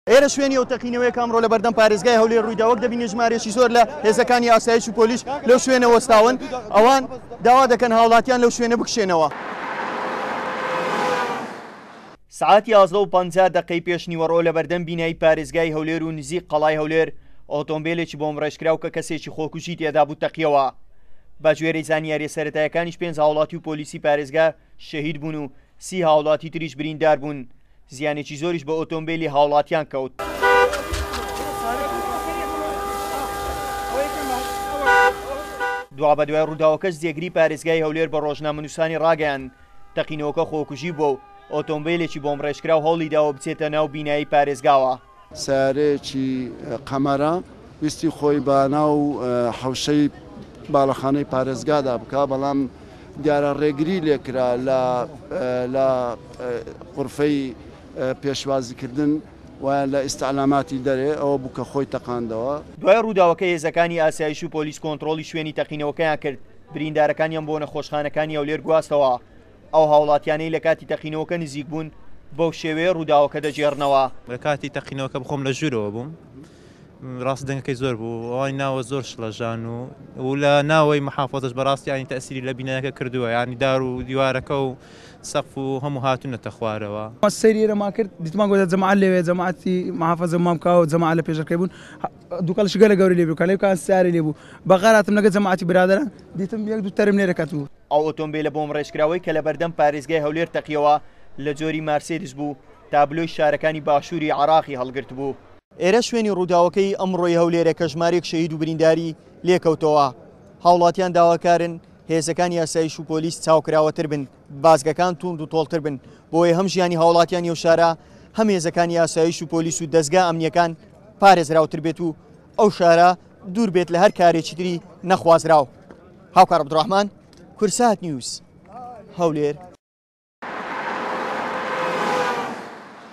ئێرە شوێنی ئەو تەقینەوەی کامڕۆ لە بەردەم پارێزگای هەولێر ڕوویدا وەک دەبینی ژمارەشی زۆر لە هێزەکانی ئاسایش و پۆلیس لەو شوێنە وەستاون ئەوان داوا دەکەن هاوڵاتیان لەو شوێنە بکشێنەوە. سعاتی 11:50 پێش نیوەڕۆ لە بەردەم بینایی پارێزگای هەولێر و نزیک قەڵای هەولێر ئۆتۆمبیلێکی بۆم ڕێژکراو کە کەسێکی خۆکوژی تێدا بوو تەقیەوە. بە گوێرەی زانیاری سەرەتایەکانیش 5 هاوڵاتی و پۆلیسی پارێزگا شەهید بوون و 30 هاوڵاتی تریش بریندار بوون. زیانێکی زۆریش بە ئۆتۆمبیلی هاوڵاتیان کەوت. دوا بە دوای ڕووداوەکەش جێگری پارێزگای هەولێر بە ڕۆژنامەنووسانی ڕاگەیان تەقینەوەکە خۆکوژی بوو و ئۆتۆمبیلێکی بۆم ڕێژکراو هەوڵی داوە بچێتە ناو بینایی پارێزگاوە. سارەیەکی قەمەرە ویستی خۆی بە ناو حەوشەی باڵەخانەی پارێزگادا بکە، بەڵام دیارە ڕێگری لێکرا لە قورفەی پێشوازیکردن و لە ئیستعلاماتی دەرێ ئەوە بوو کە خۆی تەقاندەوە. دوای ڕووداوەکە هێزەکانی ئاسایش و پۆلیس کۆنتڕۆلی شوێنی تەقینەوەکەیان کرد، بریندارەکانیان بۆ نەخۆشخانەکانی هەولێر گواستەوە. ئەو هاوڵاتیانەی لە کاتی تەقینەوەکە نزیک بوون بەو شێوەیە ڕووداوەکە دەجێڕنەوە. لە کاتی تەقینەوەکە بخۆم لە ژوورەوە بووم، ڕاست دەنگەکەی زۆر بوو، ئەوانی ناوە زۆر شڵەژان و لە ناوەی مەحافەزەش بەڕاستی ینی تەسیری لە بینایەکە کردووە، ینی دار و دیوارەکە و سەقف و هەموو هاتوونەتە خوارەوە. سەیرێرەما کرد دیتمان گۆدە جەماعەت لێوێ جەماعەتی مەحافەزە مامکاوە جەماعەت لە پێشەکەی بوون، دووکەڵش گەلە گەوری لێ بوو کە لێکان سیاری لێ بوو بەغاراتم لەگە جەماعەتی برادەران دیتم یەک دوو تەرم لێرەکەت بوو. ئەو ئۆتۆمبیلە بۆم ڕێژکراوەی کە لە بەردەم پارێزگای هەولێر تەقیەوە لە جۆری مارسێدس بوو، تابلۆی شارەکانی باشووری عێراقی هەڵگرت بوو. ئێرە شوێنی ڕووداوەکەی ئەمڕۆی هەولێرە کە ژمارەیەک شەهید و برینداری لێکەوتەوە. هاوڵاتیان داواکارن هێزەکانی ئاسایش و پۆلیس چاوکراوەتر بن، بازگەکان توند و تۆڵتر بن، بۆیە هەم ژیانی هاوڵاتیانی ئەو شارە هەم هێزەکانی ئاسایش و پۆلیس و دەستگا ئەمنیەکان پارێزراوتر بێت و ئەو شارە دوور بێت لە هەر کارێکی تری نەخوازراو. هاوکار عەبدوڕەحمان، کورسات نیوز، هەولێر.